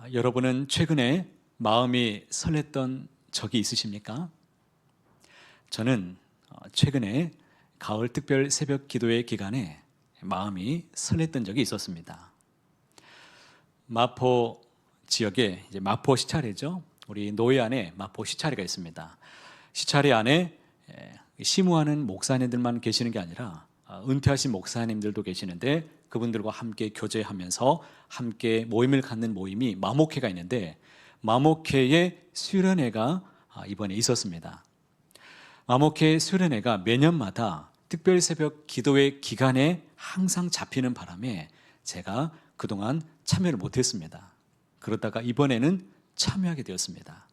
여러분은 최근에 마음이 설렜던 적이 있으십니까? 저는 최근에 가을 특별 새벽 기도회 기간에 마음이 설렜던 적이 있었습니다. 마포 지역에 마포 시찰회죠. 우리 노회 안에 마포 시찰회가 있습니다. 시찰회 안에 시무하는 목사님들만 계시는 게 아니라 은퇴하신 목사님들도 계시는데 그분들과 함께 교제하면서 함께 모임을 갖는 모임이 마목회가 있는데 마목회의 수련회가 이번에 있었습니다. 마목회 수련회가 매년마다 특별 새벽 기도회 기간에 항상 잡히는 바람에 제가 그동안 참여를 못했습니다. 그러다가 이번에는 참여하게 되었습니다.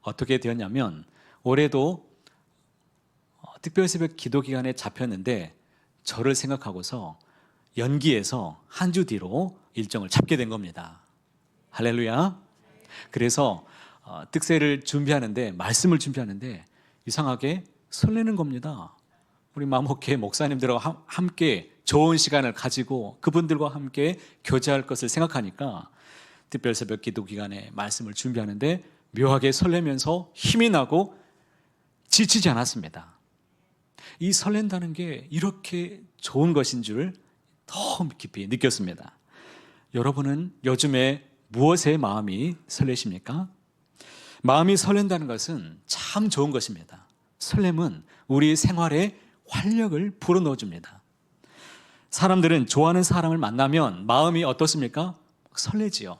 어떻게 되었냐면 올해도 특별 새벽 기도 기간에 잡혔는데 저를 생각하고서 연기해서 한 주 뒤로 일정을 잡게 된 겁니다. 할렐루야. 그래서 특세를 준비하는데 말씀을 준비하는데 이상하게 설레는 겁니다. 우리 마목회 목사님들과 함께 좋은 시간을 가지고 그분들과 함께 교제할 것을 생각하니까 특별 새벽 기도 기간에 말씀을 준비하는데 묘하게 설레면서 힘이 나고 지치지 않았습니다. 이 설렌다는 게 이렇게 좋은 것인 줄 더 깊이 느꼈습니다. 여러분은 요즘에 무엇에 마음이 설레십니까? 마음이 설렌다는 것은 참 좋은 것입니다. 설렘은 우리 생활에 활력을 불어넣어줍니다. 사람들은 좋아하는 사람을 만나면 마음이 어떻습니까? 설레지요.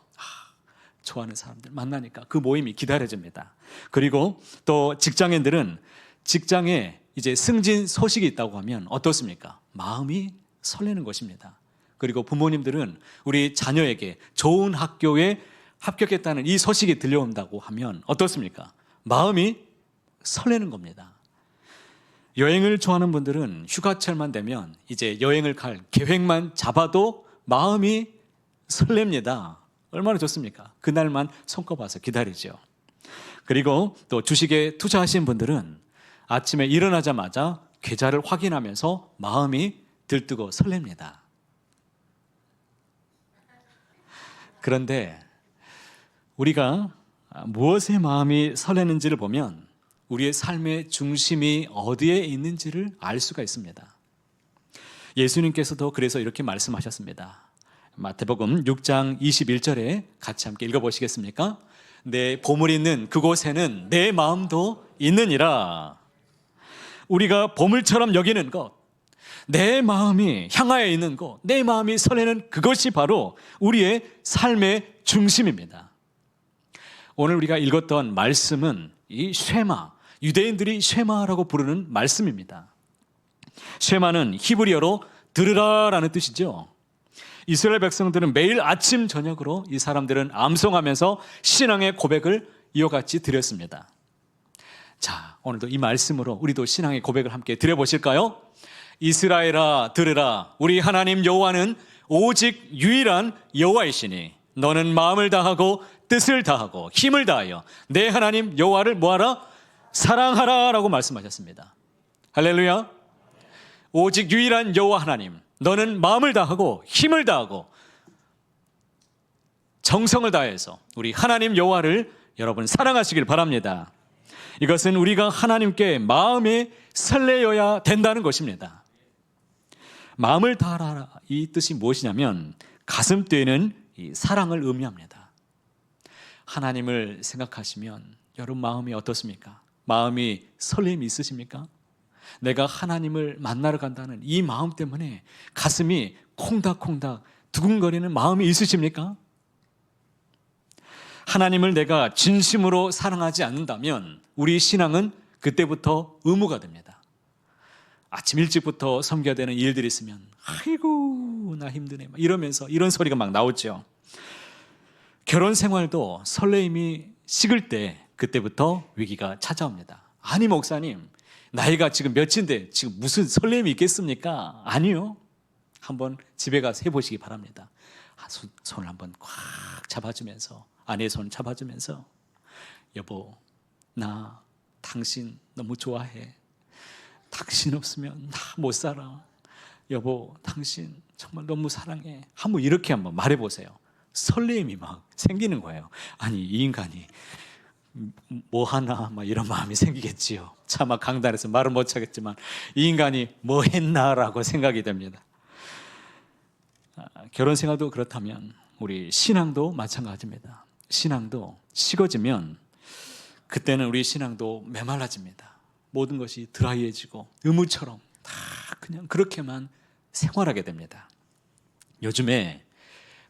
좋아하는 사람들 만나니까 그 모임이 기다려집니다. 그리고 또 직장인들은 직장에 이제 승진 소식이 있다고 하면 어떻습니까? 마음이 설레는 것입니다. 그리고 부모님들은 우리 자녀에게 좋은 학교에 합격했다는 이 소식이 들려온다고 하면 어떻습니까? 마음이 설레는 겁니다. 여행을 좋아하는 분들은 휴가철만 되면 이제 여행을 갈 계획만 잡아도 마음이 설렙니다. 얼마나 좋습니까? 그날만 손꼽아서 기다리죠. 그리고 또 주식에 투자하신 분들은 아침에 일어나자마자 계좌를 확인하면서 마음이 들뜨고 설렙니다. 그런데 우리가 무엇에 마음이 설레는지를 보면 우리의 삶의 중심이 어디에 있는지를 알 수가 있습니다. 예수님께서도 그래서 이렇게 말씀하셨습니다. 마태복음 6장 21절에 같이 함께 읽어보시겠습니까? 내 보물이 있는 그곳에는 내 마음도 있느니라. 우리가 보물처럼 여기는 것, 내 마음이 향하여 있는 곳, 내 마음이 설레는 그것이 바로 우리의 삶의 중심입니다. 오늘 우리가 읽었던 말씀은 이 쉐마, 유대인들이 쉐마라고 부르는 말씀입니다. 쉐마는 히브리어로 들으라라는 뜻이죠. 이스라엘 백성들은 매일 아침 저녁으로 이 사람들은 암송하면서 신앙의 고백을 이어같이 드렸습니다. 자, 오늘도 이 말씀으로 우리도 신앙의 고백을 함께 드려보실까요? 이스라엘아 들으라, 우리 하나님 여호와는 오직 유일한 여호와이시니 너는 마음을 다하고 뜻을 다하고 힘을 다하여 내 하나님 여호와를 뭐하라? 사랑하라 라고 말씀하셨습니다. 할렐루야. 오직 유일한 여호와 하나님, 너는 마음을 다하고 힘을 다하고 정성을 다해서 우리 하나님 여호와를 여러분 사랑하시길 바랍니다. 이것은 우리가 하나님께 마음에 설레어야 된다는 것입니다. 마음을 다하라, 이 뜻이 무엇이냐면 가슴 뛰는 이 사랑을 의미합니다. 하나님을 생각하시면 여러분 마음이 어떻습니까? 마음이 설렘이 있으십니까? 내가 하나님을 만나러 간다는 이 마음 때문에 가슴이 콩닥콩닥 두근거리는 마음이 있으십니까? 하나님을 내가 진심으로 사랑하지 않는다면 우리 신앙은 그때부터 의무가 됩니다. 아침 일찍부터 섬겨야 되는 일들이 있으면 아이고 나 힘드네 이러면서 이런 소리가 막 나오죠. 결혼 생활도 설레임이 식을 때 그때부터 위기가 찾아옵니다. 아니 목사님, 나이가 지금 몇인데 지금 무슨 설렘이 있겠습니까? 아니요. 한번 집에 가서 해보시기 바랍니다. 손을 한번 꽉 잡아주면서, 아내의 손을 잡아주면서, 여보 나 당신 너무 좋아해. 당신 없으면 나 못 살아. 여보 당신 정말 너무 사랑해. 한번 이렇게 한번 말해보세요. 설레임이 막 생기는 거예요. 아니, 이 인간이 뭐 하나 막 이런 마음이 생기겠지요. 차마 강단에서 말을 못 하겠지만 이 인간이 뭐 했나라고 생각이 됩니다. 결혼 생활도 그렇다면 우리 신앙도 마찬가지입니다. 신앙도 식어지면 그때는 우리 신앙도 메말라집니다. 모든 것이 드라이해지고 의무처럼 다 그냥 그렇게만 생활하게 됩니다. 요즘에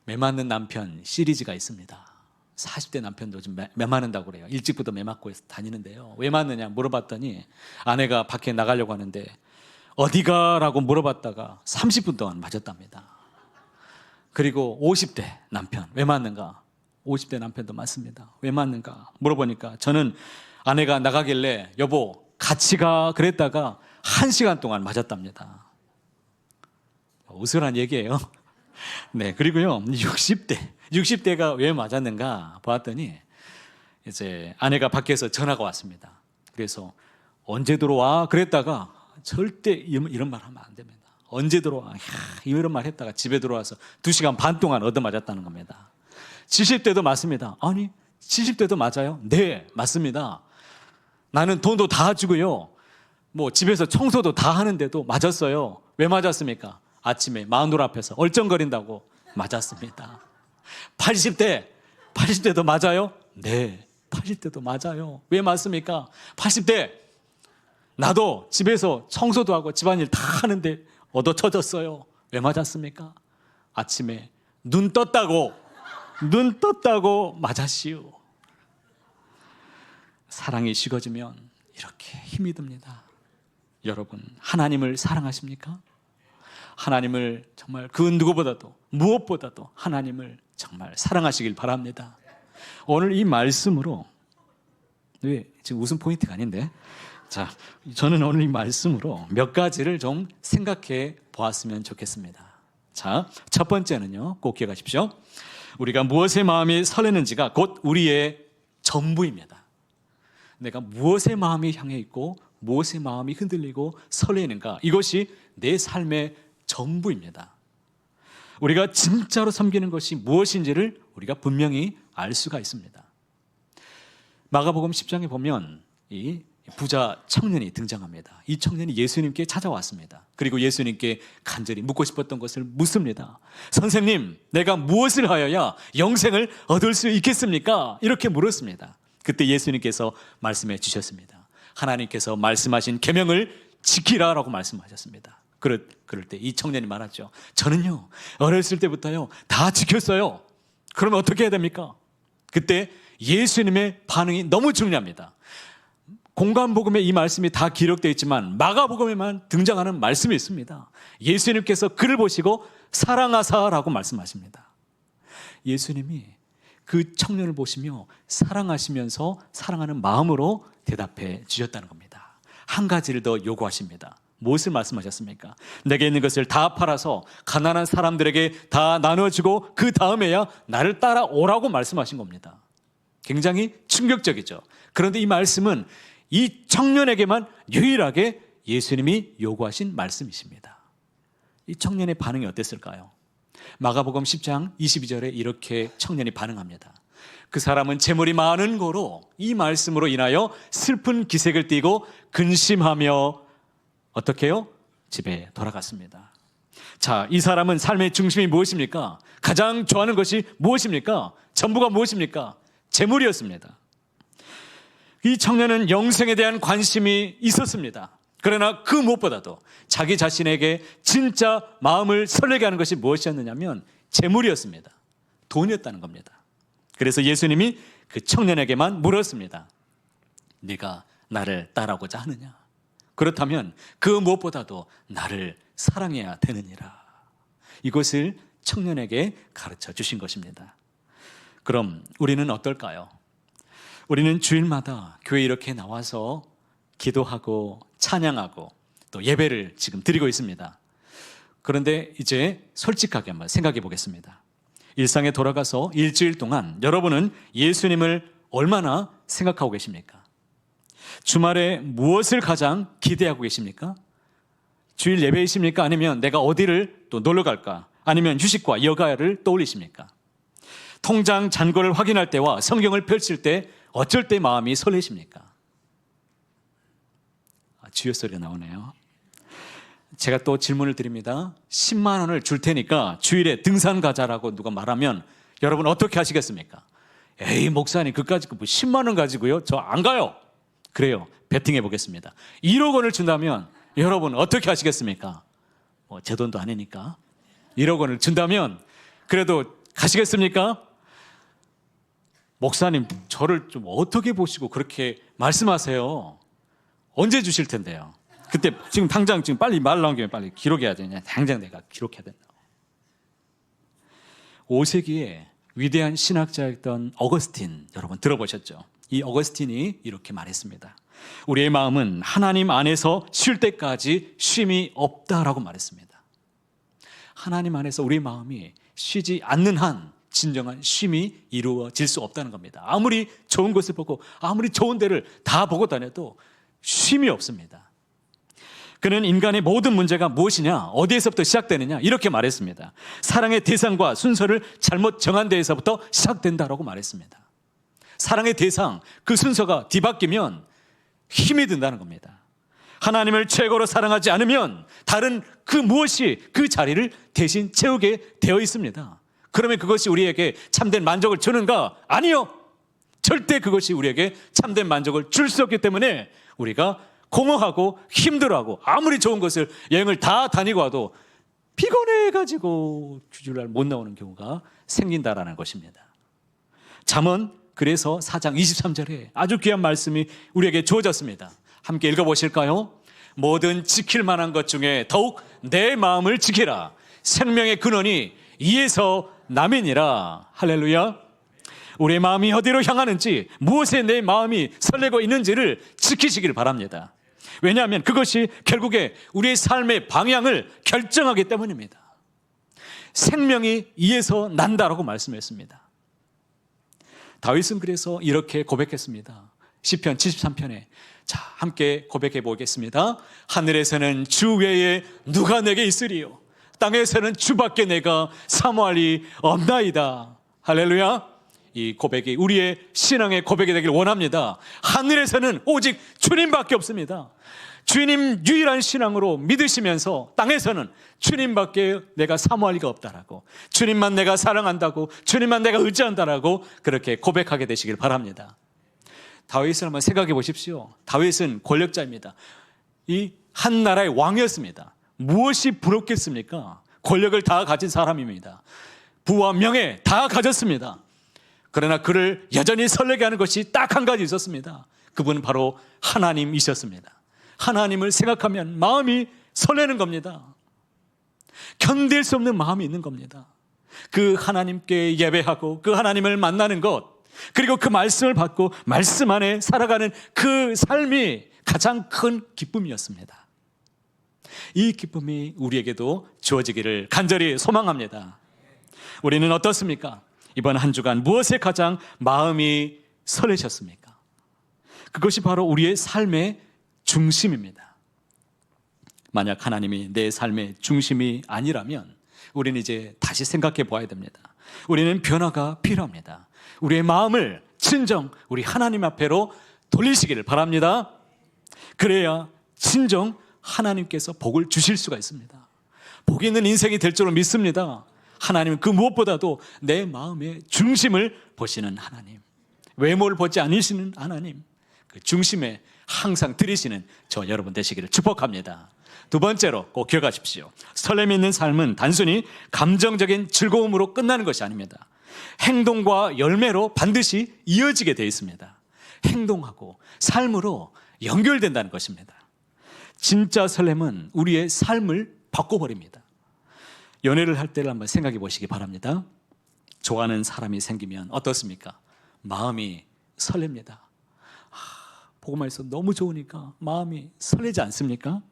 매 맞는 남편 시리즈가 있습니다. 40대 남편도 좀 매 맞는다고 그래요. 일찍부터 매 맞고 다니는데요. 왜 맞느냐 물어봤더니 아내가 밖에 나가려고 하는데 어디가? 라고 물어봤다가 30분 동안 맞았답니다. 그리고 50대 남편 왜 맞는가? 50대 남편도 맞습니다. 왜 맞는가? 물어보니까 저는 아내가 나가길래 여보 같이 가 그랬다가 1시간 동안 맞았답니다. 우스란 얘기예요. 네, 그리고요 60대가 왜 맞았는가 보았더니 이제 아내가 밖에서 전화가 왔습니다. 그래서 언제 들어와? 그랬다가 절대 이런 말 하면 안 됩니다. 언제 들어와? 이런 말 했다가 집에 들어와서 2시간 반 동안 얻어맞았다는 겁니다. 70대도 맞습니다. 아니 70대도 맞아요? 네, 맞습니다. 나는 돈도 다 주고요 뭐 집에서 청소도 다 하는데도 맞았어요. 왜 맞았습니까? 아침에 마누라 앞에서 얼쩡거린다고 맞았습니다. 80대도 맞아요? 네, 80대도 맞아요. 왜 맞습니까? 80대 나도 집에서 청소도 하고 집안일 다 하는데 얻어쳐졌어요. 왜 맞았습니까? 아침에 눈 떴다고 맞았시오. 사랑이 식어지면 이렇게 힘이 듭니다. 여러분 하나님을 사랑하십니까? 하나님을 정말 그 누구보다도 무엇보다도 하나님을 정말 사랑하시길 바랍니다. 오늘 이 말씀으로 왜 지금 웃음 포인트가 아닌데 자, 저는 오늘 이 말씀으로 몇 가지를 좀 생각해 보았으면 좋겠습니다. 자, 첫 번째는요 꼭 기억하십시오. 우리가 무엇의 마음이 설레는지가 곧 우리의 전부입니다. 내가 무엇의 마음이 향해 있고 무엇의 마음이 흔들리고 설레는가, 이것이 내 삶의 전부입니다. 우리가 진짜로 섬기는 것이 무엇인지를 우리가 분명히 알 수가 있습니다. 마가복음 10장에 보면 이 부자 청년이 등장합니다. 이 청년이 예수님께 찾아왔습니다. 그리고 예수님께 간절히 묻고 싶었던 것을 묻습니다. 선생님, 내가 무엇을 하여야 영생을 얻을 수 있겠습니까? 이렇게 물었습니다. 그때 예수님께서 말씀해 주셨습니다. 하나님께서 말씀하신 계명을 지키라라고 말씀하셨습니다. 그럴 때 이 청년이 말하죠. 저는요 어렸을 때부터요 다 지켰어요. 그러면 어떻게 해야 됩니까? 그때 예수님의 반응이 너무 중요합니다. 공관복음에 이 말씀이 다 기록되어 있지만 마가복음에만 등장하는 말씀이 있습니다. 예수님께서 그를 보시고 사랑하사라고 말씀하십니다. 예수님이 그 청년을 보시며 사랑하시면서 사랑하는 마음으로 대답해 주셨다는 겁니다. 한 가지를 더 요구하십니다. 무엇을 말씀하셨습니까? 내게 있는 것을 다 팔아서 가난한 사람들에게 다 나눠주고 그 다음에야 나를 따라오라고 말씀하신 겁니다. 굉장히 충격적이죠. 그런데 이 말씀은 이 청년에게만 유일하게 예수님이 요구하신 말씀이십니다. 이 청년의 반응이 어땠을까요? 마가복음 10장 22절에 이렇게 청년이 반응합니다. 그 사람은 재물이 많은 거로 이 말씀으로 인하여 슬픈 기색을 띠고 근심하며 어떻게 해요? 집에 돌아갔습니다. 자, 이 사람은 삶의 중심이 무엇입니까? 가장 좋아하는 것이 무엇입니까? 전부가 무엇입니까? 재물이었습니다. 이 청년은 영생에 대한 관심이 있었습니다. 그러나 그 무엇보다도 자기 자신에게 진짜 마음을 설레게 하는 것이 무엇이었느냐면 재물이었습니다. 돈이었다는 겁니다. 그래서 예수님이 그 청년에게만 물었습니다. 네가 나를 따라오고자 하느냐? 그렇다면 그 무엇보다도 나를 사랑해야 되느니라. 이것을 청년에게 가르쳐 주신 것입니다. 그럼 우리는 어떨까요? 우리는 주일마다 교회 이렇게 나와서 기도하고 찬양하고 또 예배를 지금 드리고 있습니다. 그런데 이제 솔직하게 한번 생각해 보겠습니다. 일상에 돌아가서 일주일 동안 여러분은 예수님을 얼마나 생각하고 계십니까? 주말에 무엇을 가장 기대하고 계십니까? 주일 예배이십니까? 아니면 내가 어디를 또 놀러 갈까? 아니면 휴식과 여가를 떠올리십니까? 통장 잔고를 확인할 때와 성경을 펼칠 때 어쩔 때 마음이 설레십니까? 주여 소리가 나오네요. 제가 또 질문을 드립니다. 10만 원을 줄 테니까 주일에 등산 가자라고 누가 말하면 여러분 어떻게 하시겠습니까? 에이 목사님 그까짓 거 10만 원 가지고요? 저 안 가요. 그래요. 베팅해 보겠습니다. 1억 원을 준다면 여러분 어떻게 하시겠습니까? 제 돈도 아니니까 1억 원을 준다면 그래도 가시겠습니까? 목사님 저를 좀 어떻게 보시고 그렇게 말씀하세요? 언제 주실 텐데요? 그때 지금 당장 지금 빨리 말 나온 김에 빨리 기록해야 되냐? 당장 내가 기록해야 된다. 5세기에 위대한 신학자였던 어거스틴 여러분 들어보셨죠? 이 어거스틴이 이렇게 말했습니다. 우리의 마음은 하나님 안에서 쉴 때까지 쉼이 없다라고 말했습니다. 하나님 안에서 우리 마음이 쉬지 않는 한 진정한 쉼이 이루어질 수 없다는 겁니다. 아무리 좋은 것을 보고 아무리 좋은 데를 다 보고 다녀도 쉼이 없습니다. 그는 인간의 모든 문제가 무엇이냐, 어디에서부터 시작되느냐 이렇게 말했습니다. 사랑의 대상과 순서를 잘못 정한 데에서부터 시작된다라고 말했습니다. 사랑의 대상, 그 순서가 뒤바뀌면 힘이 든다는 겁니다. 하나님을 최고로 사랑하지 않으면 다른 그 무엇이 그 자리를 대신 채우게 되어 있습니다. 그러면 그것이 우리에게 참된 만족을 주는가? 아니요. 절대 그것이 우리에게 참된 만족을 줄 수 없기 때문에 우리가 공허하고 힘들어하고 아무리 좋은 것을 여행을 다 다니고 와도 피곤해가지고 주일날 못 나오는 경우가 생긴다라는 것입니다. 잠언 그래서 4장 23절에 아주 귀한 말씀이 우리에게 주어졌습니다. 함께 읽어보실까요? 뭐든 지킬 만한 것 중에 더욱 내 마음을 지키라. 생명의 근원이 이에서 남이니라. 할렐루야. 우리의 마음이 어디로 향하는지, 무엇에 내 마음이 설레고 있는지를 지키시길 바랍니다. 왜냐하면 그것이 결국에 우리의 삶의 방향을 결정하기 때문입니다. 생명이 이에서 난다라고 말씀했습니다. 다윗은 그래서 이렇게 고백했습니다. 시편 73편에 자 함께 고백해 보겠습니다. 하늘에서는 주 외에 누가 내게 있으리요, 땅에서는 주밖에 내가 사모할 리 없나이다. 할렐루야. 이 고백이 우리의 신앙의 고백이 되길 원합니다. 하늘에서는 오직 주님밖에 없습니다. 주님 유일한 신앙으로 믿으시면서 땅에서는 주님밖에 내가 사모할 리가 없다라고, 주님만 내가 사랑한다고, 주님만 내가 의지한다라고 그렇게 고백하게 되시길 바랍니다. 다윗을 한번 생각해 보십시오. 다윗은 권력자입니다. 이 한 나라의 왕이었습니다. 무엇이 부럽겠습니까? 권력을 다 가진 사람입니다. 부와 명예 다 가졌습니다. 그러나 그를 여전히 설레게 하는 것이 딱 한 가지 있었습니다. 그분은 바로 하나님이셨습니다. 하나님을 생각하면 마음이 설레는 겁니다. 견딜 수 없는 마음이 있는 겁니다. 그 하나님께 예배하고 그 하나님을 만나는 것, 그리고 그 말씀을 받고 말씀 안에 살아가는 그 삶이 가장 큰 기쁨이었습니다. 이 기쁨이 우리에게도 주어지기를 간절히 소망합니다. 우리는 어떻습니까? 이번 한 주간 무엇에 가장 마음이 설레셨습니까? 그것이 바로 우리의 삶의 중심입니다. 만약 하나님이 내 삶의 중심이 아니라면 우리는 이제 다시 생각해 보아야 됩니다. 우리는 변화가 필요합니다. 우리의 마음을 진정 우리 하나님 앞에로 돌리시기를 바랍니다. 그래야 진정 하나님께서 복을 주실 수가 있습니다. 복 있는 인생이 될 줄로 믿습니다. 하나님은 그 무엇보다도 내 마음의 중심을 보시는 하나님, 외모를 보지 않으시는 하나님, 그 중심에 항상 들이시는 저 여러분 되시기를 축복합니다. 두 번째로 꼭 기억하십시오. 설렘 있는 삶은 단순히 감정적인 즐거움으로 끝나는 것이 아닙니다. 행동과 열매로 반드시 이어지게 되어 있습니다. 행동하고 삶으로 연결된다는 것입니다. 진짜 설렘은 우리의 삶을 바꿔버립니다. 연애를 할 때를 한번 생각해 보시기 바랍니다. 좋아하는 사람이 생기면 어떻습니까? 마음이 설렙니다. 보고만 있어도 너무 좋으니까 마음이 설레지 않습니까?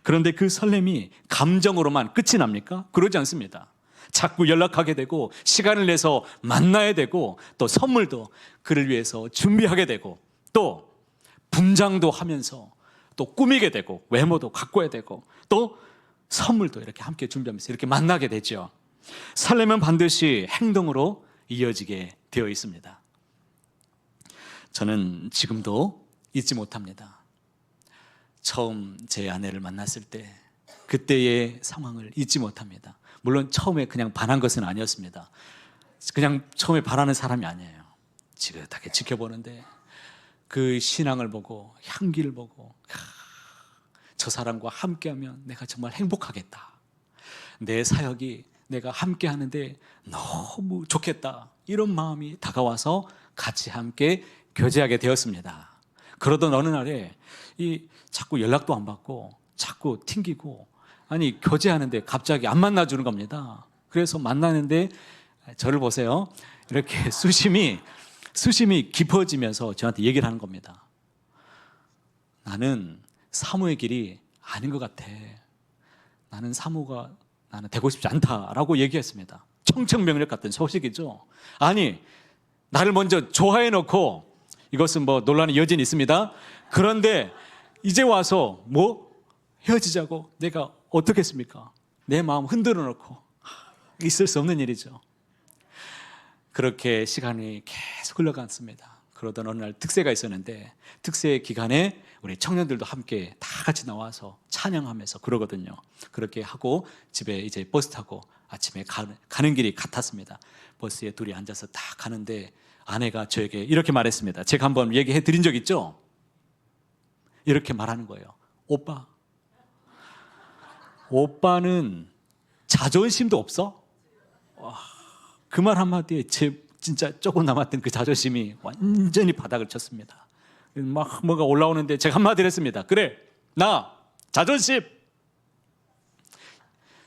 그런데 그 설렘이 감정으로만 끝이 납니까? 그러지 않습니다. 자꾸 연락하게 되고 시간을 내서 만나야 되고 또 선물도 그를 위해서 준비하게 되고 또 분장도 하면서 또 꾸미게 되고 외모도 가꿔야 되고 또 선물도 이렇게 함께 준비하면서 이렇게 만나게 되죠. 설렘은 반드시 행동으로 이어지게 되어 있습니다. 저는 지금도 잊지 못합니다. 처음 제 아내를 만났을 때 그때의 상황을 잊지 못합니다. 물론 처음에 그냥 반한 것은 아니었습니다. 그냥 처음에 바라는 사람이 아니에요. 지긋하게 지켜보는데 그 신앙을 보고 향기를 보고 저 사람과 함께하면 내가 정말 행복하겠다. 내 사역이 내가 함께하는데 너무 좋겠다. 이런 마음이 다가와서 같이 함께 교제하게 되었습니다. 그러던 어느 날에 자꾸 연락도 안 받고 자꾸 튕기고 아니 교제하는데 갑자기 안 만나주는 겁니다. 그래서 만나는데 저를 보세요. 이렇게 수심이 깊어지면서 저한테 얘기를 하는 겁니다. 나는 사모의 길이 아닌 것 같아. 나는 사모가 나는 되고 싶지 않다라고 얘기했습니다. 청천벽력 같은 소식이죠. 아니 나를 먼저 좋아해 놓고 이것은 뭐 논란의 여지는 있습니다. 그런데 이제 와서 헤어지자고 내가 어떻겠습니까? 내 마음 흔들어 놓고 있을 수 없는 일이죠. 그렇게 시간이 계속 흘러갔습니다. 그러던 어느 날 특세가 있었는데 특세 기간에 우리 청년들도 함께 다 같이 나와서 찬양하면서 그러거든요. 그렇게 하고 집에 이제 버스 타고 아침에 가는 길이 같았습니다. 버스에 둘이 앉아서 딱 가는데 아내가 저에게 이렇게 말했습니다. 제가 한번 얘기해 드린 적 있죠? 이렇게 말하는 거예요. 오빠는 자존심도 없어? 그 말 한마디에 제 진짜 조금 남았던 그 자존심이 완전히 바닥을 쳤습니다. 막 뭐가 올라오는데 제가 한마디를 했습니다. 그래, 나 자존심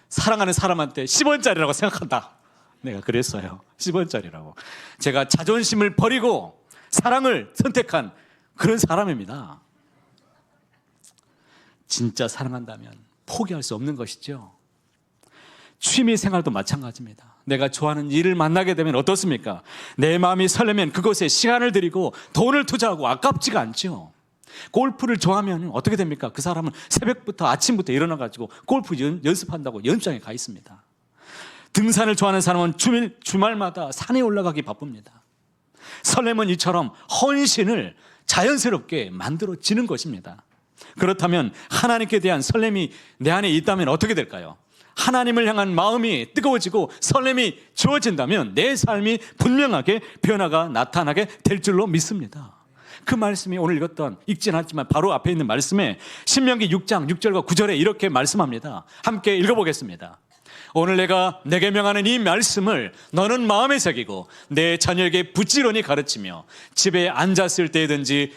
사랑하는 사람한테 10원짜리라고 생각한다. 내가 그랬어요. 10원짜리라고. 제가 자존심을 버리고 사랑을 선택한 그런 사람입니다. 진짜 사랑한다면 포기할 수 없는 것이죠. 취미 생활도 마찬가지입니다. 내가 좋아하는 일을 만나게 되면 어떻습니까? 내 마음이 설레면 그것에 시간을 들이고 돈을 투자하고 아깝지가 않죠. 골프를 좋아하면 어떻게 됩니까? 그 사람은 새벽부터 아침부터 일어나가지고 골프 연습한다고 연습장에 가 있습니다. 등산을 좋아하는 사람은 주말마다 산에 올라가기 바쁩니다. 설렘은 이처럼 헌신을 자연스럽게 만들어지는 것입니다. 그렇다면 하나님께 대한 설렘이 내 안에 있다면 어떻게 될까요? 하나님을 향한 마음이 뜨거워지고 설렘이 주어진다면 내 삶이 분명하게 변화가 나타나게 될 줄로 믿습니다. 그 말씀이 오늘 읽진 않았지만 바로 앞에 있는 말씀에 신명기 6장 6절과 9절에 이렇게 말씀합니다. 함께 읽어보겠습니다. 오늘 내가 내게 명하는 이 말씀을 너는 마음에 새기고 내 자녀에게 부지런히 가르치며 집에 앉았을 때든지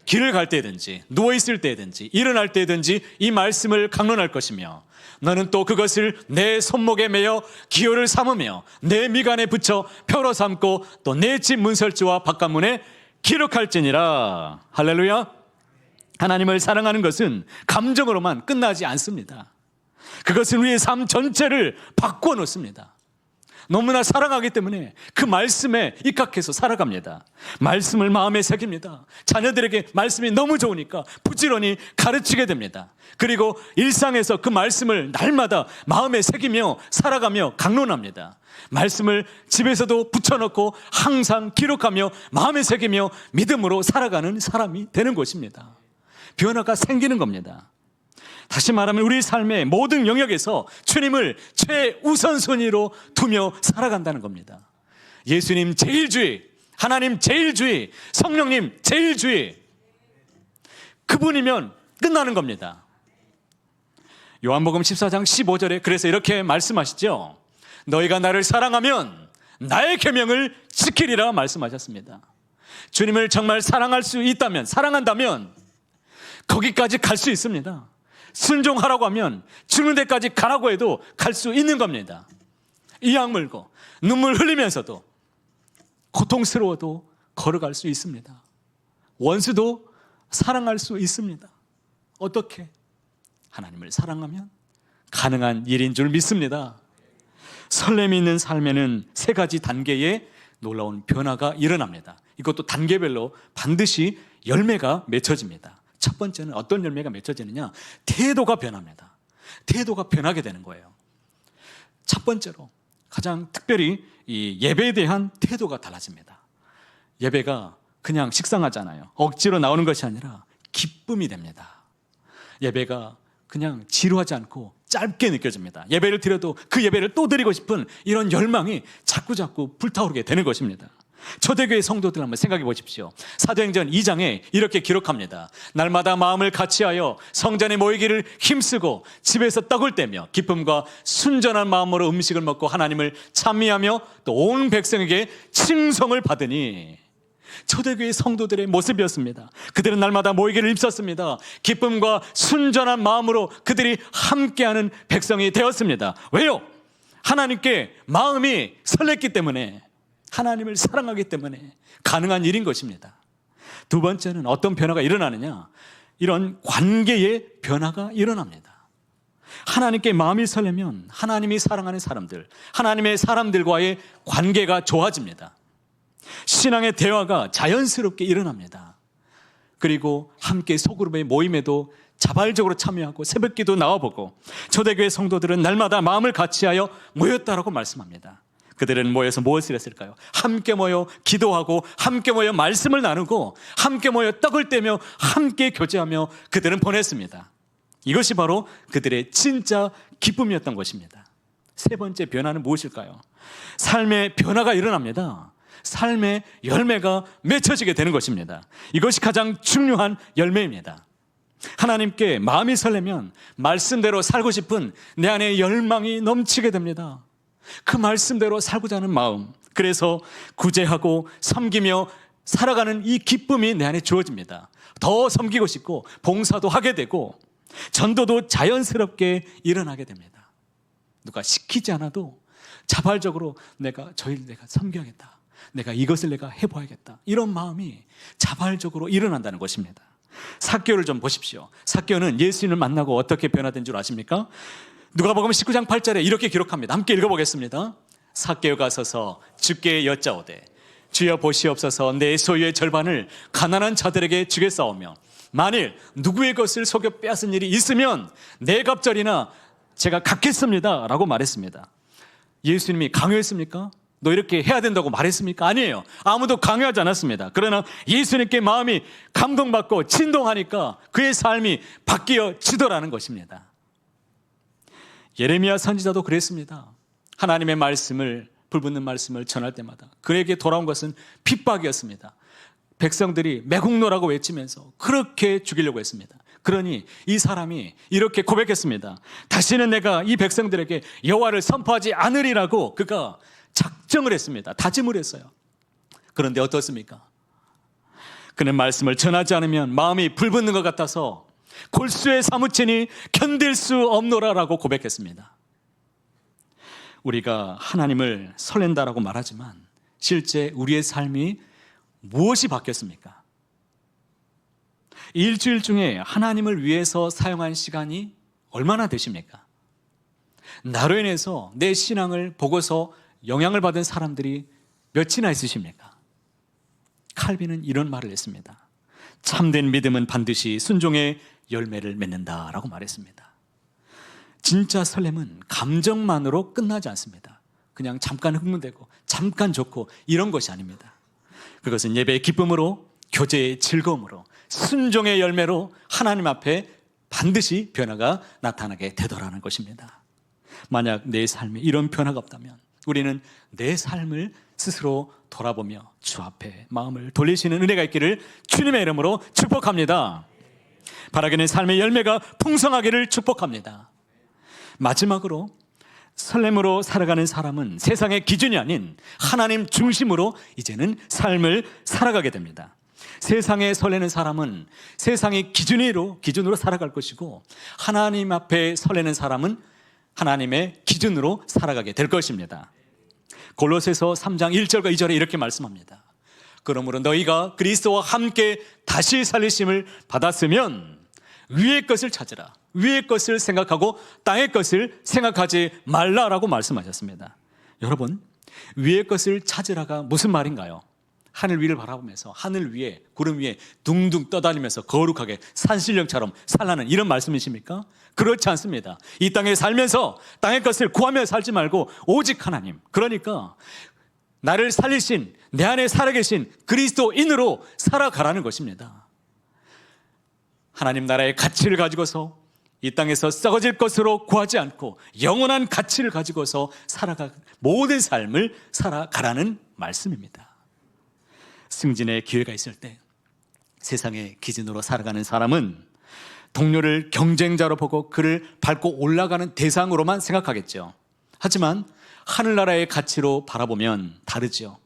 길을 갈 때든지 누워있을 때든지 일어날 때든지 이 말씀을 강론할 것이며 너는 또 그것을 내 손목에 매어 기호를 삼으며 내 미간에 붙여 표로 삼고 또 내 집 문설주와 바깥문에 기록할지니라. 할렐루야. 하나님을 사랑하는 것은 감정으로만 끝나지 않습니다. 그것은 우리의 삶 전체를 바꾸어 놓습니다. 너무나 사랑하기 때문에 그 말씀에 입각해서 살아갑니다. 말씀을 마음에 새깁니다. 자녀들에게 말씀이 너무 좋으니까 부지런히 가르치게 됩니다. 그리고 일상에서 그 말씀을 날마다 마음에 새기며 살아가며 강론합니다. 말씀을 집에서도 붙여놓고 항상 기록하며 마음에 새기며 믿음으로 살아가는 사람이 되는 것입니다. 변화가 생기는 겁니다. 다시 말하면 우리 삶의 모든 영역에서 주님을 최우선순위로 두며 살아간다는 겁니다. 예수님 제일주의, 하나님 제일주의, 성령님 제일주의, 그분이면 끝나는 겁니다. 요한복음 14장 15절에 그래서 이렇게 말씀하시죠. 너희가 나를 사랑하면 나의 계명을 지키리라 말씀하셨습니다. 주님을 정말 사랑할 수 있다면, 사랑한다면 거기까지 갈 수 있습니다. 순종하라고 하면 죽는 데까지 가라고 해도 갈 수 있는 겁니다. 이 악물고 눈물 흘리면서도 고통스러워도 걸어갈 수 있습니다. 원수도 사랑할 수 있습니다. 어떻게? 하나님을 사랑하면 가능한 일인 줄 믿습니다. 설렘이 있는 삶에는 세 가지 단계의 놀라운 변화가 일어납니다. 이것도 단계별로 반드시 열매가 맺혀집니다. 첫 번째는 어떤 열매가 맺혀지느냐? 태도가 변합니다. 태도가 변하게 되는 거예요. 첫 번째로 가장 특별히 이 예배에 대한 태도가 달라집니다. 예배가 그냥 식상하잖아요. 억지로 나오는 것이 아니라 기쁨이 됩니다. 예배가 그냥 지루하지 않고 짧게 느껴집니다. 예배를 드려도 그 예배를 또 드리고 싶은 이런 열망이 자꾸자꾸 불타오르게 되는 것입니다. 초대교회 성도들 한번 생각해 보십시오. 사도행전 2장에 이렇게 기록합니다. 날마다 마음을 같이하여 성전에 모이기를 힘쓰고 집에서 떡을 떼며 기쁨과 순전한 마음으로 음식을 먹고 하나님을 찬미하며 또 온 백성에게 칭송을 받으니, 초대교회 성도들의 모습이었습니다. 그들은 날마다 모이기를 힘썼습니다. 기쁨과 순전한 마음으로 그들이 함께하는 백성이 되었습니다. 왜요? 하나님께 마음이 설렜기 때문에, 하나님을 사랑하기 때문에 가능한 일인 것입니다. 두 번째는 어떤 변화가 일어나느냐? 이런 관계의 변화가 일어납니다. 하나님께 마음이 설레면 하나님이 사랑하는 사람들, 하나님의 사람들과의 관계가 좋아집니다. 신앙의 대화가 자연스럽게 일어납니다. 그리고 함께 소그룹의 모임에도 자발적으로 참여하고 새벽기도 나와보고, 초대교회 성도들은 날마다 마음을 같이하여 모였다라고 말씀합니다. 그들은 모여서 무엇을 했을까요? 함께 모여 기도하고, 함께 모여 말씀을 나누고, 함께 모여 떡을 떼며 함께 교제하며 그들은 보냈습니다. 이것이 바로 그들의 진짜 기쁨이었던 것입니다. 세 번째 변화는 무엇일까요? 삶의 변화가 일어납니다. 삶의 열매가 맺혀지게 되는 것입니다. 이것이 가장 중요한 열매입니다. 하나님께 마음이 설레면 말씀대로 살고 싶은 내 안에 열망이 넘치게 됩니다. 그 말씀대로 살고자 하는 마음, 그래서 구제하고 섬기며 살아가는 이 기쁨이 내 안에 주어집니다. 더 섬기고 싶고 봉사도 하게 되고 전도도 자연스럽게 일어나게 됩니다. 누가 시키지 않아도 자발적으로 내가 섬겨야겠다, 내가 이것을 내가 해봐야겠다, 이런 마음이 자발적으로 일어난다는 것입니다. 삭개오를 좀 보십시오. 삭개오는 예수님을 만나고 어떻게 변화된 줄 아십니까? 누가복음 19장 8절에 이렇게 기록합니다. 함께 읽어보겠습니다. 삭개오가 서서 주께 여짜오되, 주여 보시옵소서, 내 소유의 절반을 가난한 자들에게 주겠사오며 만일 누구의 것을 속여 빼앗은 일이 있으면 네 갑절이나 제가 갚겠습니다 라고 말했습니다. 예수님이 강요했습니까? 너 이렇게 해야 된다고 말했습니까? 아니에요. 아무도 강요하지 않았습니다. 그러나 예수님께 마음이 감동받고 진동하니까 그의 삶이 바뀌어지더라는 것입니다. 예레미야 선지자도 그랬습니다. 하나님의 말씀을, 불붙는 말씀을 전할 때마다 그에게 돌아온 것은 핍박이었습니다. 백성들이 매국노라고 외치면서 그렇게 죽이려고 했습니다. 그러니 이 사람이 이렇게 고백했습니다. 다시는 내가 이 백성들에게 여호와를 선포하지 않으리라고 그가 작정을 했습니다. 다짐을 했어요. 그런데 어떻습니까? 그는 말씀을 전하지 않으면 마음이 불붙는 것 같아서 골수에 사무치니 견딜 수 없노라라고 고백했습니다. 우리가 하나님을 설렌다라고 말하지만 실제 우리의 삶이 무엇이 바뀌었습니까? 일주일 중에 하나님을 위해서 사용한 시간이 얼마나 되십니까? 나로 인해서 내 신앙을 보고서 영향을 받은 사람들이 몇이나 있으십니까? 칼빈은 이런 말을 했습니다. 참된 믿음은 반드시 순종의 열매를 맺는다라고 말했습니다. 진짜 설렘은 감정만으로 끝나지 않습니다. 그냥 잠깐 흥분되고 잠깐 좋고 이런 것이 아닙니다. 그것은 예배의 기쁨으로, 교제의 즐거움으로, 순종의 열매로 하나님 앞에 반드시 변화가 나타나게 되더라는 것입니다. 만약 내 삶에 이런 변화가 없다면 우리는 내 삶을 스스로 돌아보며 주 앞에 마음을 돌리시는 은혜가 있기를 주님의 이름으로 축복합니다. 바라기는 삶의 열매가 풍성하기를 축복합니다. 마지막으로 설렘으로 살아가는 사람은 세상의 기준이 아닌 하나님 중심으로 이제는 삶을 살아가게 됩니다. 세상에 설레는 사람은 세상의 기준으로 살아갈 것이고, 하나님 앞에 설레는 사람은 하나님의 기준으로 살아가게 될 것입니다. 골로새서 3장 1절과 2절에 이렇게 말씀합니다. 그러므로 너희가 그리스도와 함께 다시 살리심을 받았으면 위의 것을 찾으라. 위의 것을 생각하고 땅의 것을 생각하지 말라라고 말씀하셨습니다. 여러분, 위의 것을 찾으라가 무슨 말인가요? 하늘 위를 바라보면서 하늘 위에 구름 위에 둥둥 떠다니면서 거룩하게 산신령처럼 살라는 이런 말씀이십니까? 그렇지 않습니다. 이 땅에 살면서 땅의 것을 구하며 살지 말고 오직 하나님, 그러니까 나를 살리신 내 안에 살아계신 그리스도인으로 살아가라는 것입니다. 하나님 나라의 가치를 가지고서 이 땅에서 썩어질 것으로 구하지 않고 영원한 가치를 가지고서 모든 삶을 살아가라는 말씀입니다. 승진의 기회가 있을 때 세상의 기준으로 살아가는 사람은 동료를 경쟁자로 보고 그를 밟고 올라가는 대상으로만 생각하겠죠. 하지만 하늘나라의 가치로 바라보면 다르죠.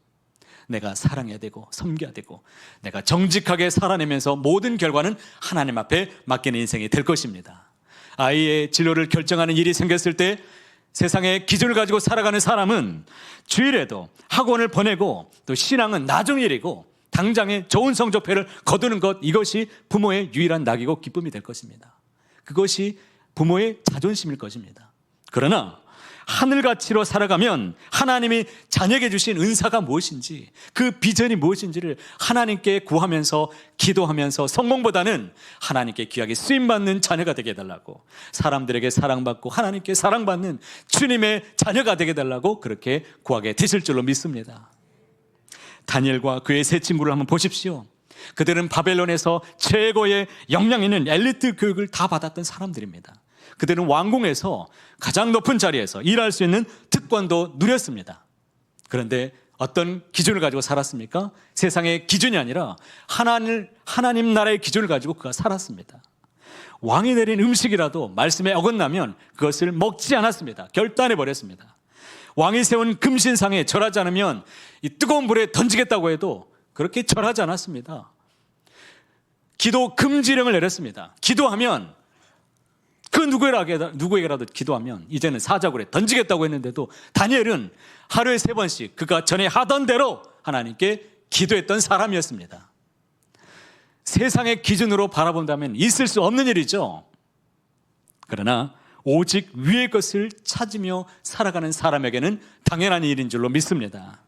내가 사랑해야 되고 섬겨야 되고 내가 정직하게 살아내면서 모든 결과는 하나님 앞에 맡기는 인생이 될 것입니다. 아이의 진로를 결정하는 일이 생겼을 때 세상의 기준을 가지고 살아가는 사람은 주일에도 학원을 보내고 또 신앙은 나중 일이고 당장에 좋은 성적표를 거두는 것, 이것이 부모의 유일한 낙이고 기쁨이 될 것입니다. 그것이 부모의 자존심일 것입니다. 그러나 하늘가치로 살아가면 하나님이 자녀에게 주신 은사가 무엇인지, 그 비전이 무엇인지를 하나님께 구하면서 기도하면서 성공보다는 하나님께 귀하게 쓰임받는 자녀가 되게 해달라고, 사람들에게 사랑받고 하나님께 사랑받는 주님의 자녀가 되게 해달라고 그렇게 구하게 되실 줄로 믿습니다. 다니엘과 그의 세 친구를 한번 보십시오. 그들은 바벨론에서 최고의 역량 있는 엘리트 교육을 다 받았던 사람들입니다. 그들은 왕궁에서 가장 높은 자리에서 일할 수 있는 특권도 누렸습니다. 그런데 어떤 기준을 가지고 살았습니까? 세상의 기준이 아니라 하나님 나라의 기준을 가지고 그가 살았습니다. 왕이 내린 음식이라도 말씀에 어긋나면 그것을 먹지 않았습니다. 결단해버렸습니다. 왕이 세운 금신상에 절하지 않으면 이 뜨거운 불에 던지겠다고 해도 그렇게 절하지 않았습니다. 기도 금지령을 내렸습니다. 기도하면 그 누구에게라도 기도하면 이제는 사자굴에 던지겠다고 했는데도 다니엘은 하루에 3번씩 그가 전에 하던 대로 하나님께 기도했던 사람이었습니다. 세상의 기준으로 바라본다면 있을 수 없는 일이죠. 그러나 오직 위의 것을 찾으며 살아가는 사람에게는 당연한 일인 줄로 믿습니다.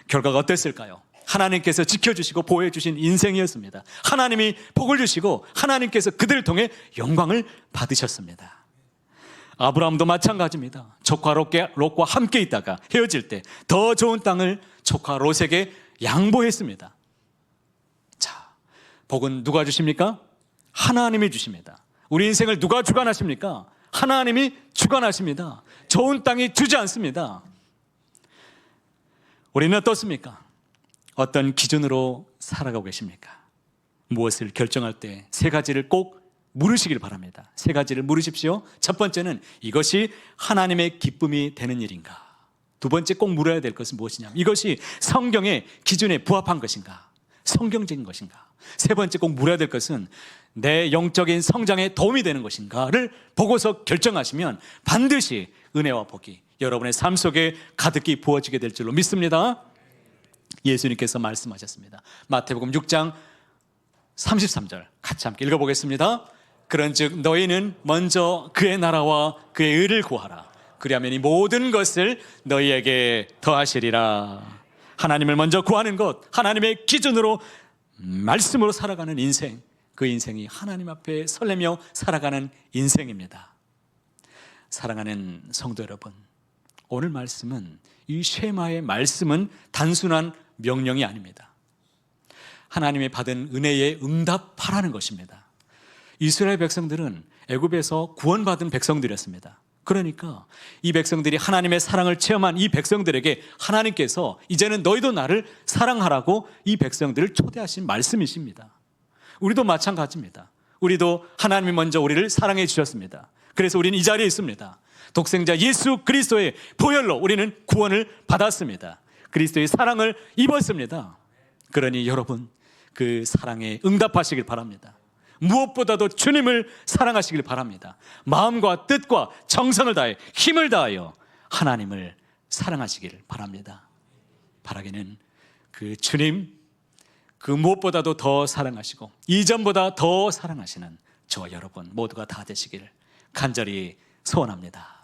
결과가 어땠을까요? 하나님께서 지켜주시고 보호해주신 인생이었습니다. 하나님이 복을 주시고 하나님께서 그들을 통해 영광을 받으셨습니다. 아브라함도 마찬가지입니다. 조카 롯과 함께 있다가 헤어질 때 더 좋은 땅을 조카 롯에게 양보했습니다. 자, 복은 누가 주십니까? 하나님이 주십니다. 우리 인생을 누가 주관하십니까? 하나님이 주관하십니다. 좋은 땅이 주지 않습니다. 우리는 어떻습니까? 어떤 기준으로 살아가고 계십니까? 무엇을 결정할 때 3가지를 꼭 물으시길 바랍니다. 3가지를 물으십시오. 첫 번째는 이것이 하나님의 기쁨이 되는 일인가? 2번째 꼭 물어야 될 것은 무엇이냐? 이것이 성경의 기준에 부합한 것인가? 성경적인 것인가? 3번째 꼭 물어야 될 것은 내 영적인 성장에 도움이 되는 것인가를 보고서 결정하시면 반드시 은혜와 복이 여러분의 삶 속에 가득히 부어지게 될 줄로 믿습니다. 예수님께서 말씀하셨습니다. 마태복음 6장 33절 같이 함께 읽어보겠습니다. 그런즉 너희는 먼저 그의 나라와 그의 의를 구하라. 그리하면 이 모든 것을 너희에게 더하시리라. 하나님을 먼저 구하는 것, 하나님의 기준으로 말씀으로 살아가는 인생, 그 인생이 하나님 앞에 설레며 살아가는 인생입니다. 사랑하는 성도 여러분, 오늘 말씀은, 이 쉐마의 말씀은 단순한 명령이 아닙니다. 하나님이 받은 은혜에 응답하라는 것입니다. 이스라엘 백성들은 애굽에서 구원받은 백성들이었습니다. 그러니까 이 백성들이 하나님의 사랑을 체험한 이 백성들에게 하나님께서 이제는 너희도 나를 사랑하라고 이 백성들을 초대하신 말씀이십니다. 우리도 마찬가지입니다. 우리도 하나님이 먼저 우리를 사랑해 주셨습니다. 그래서 우리는 이 자리에 있습니다. 독생자 예수 그리스도의 보혈로 우리는 구원을 받았습니다. 그리스도의 사랑을 입었습니다. 그러니 여러분, 그 사랑에 응답하시길 바랍니다. 무엇보다도 주님을 사랑하시길 바랍니다. 마음과 뜻과 정성을 다해 힘을 다하여 하나님을 사랑하시길 바랍니다. 바라기는 그 주님, 그 무엇보다도 더 사랑하시고 이전보다 더 사랑하시는 저와 여러분 모두가 다 되시길 간절히 소원합니다.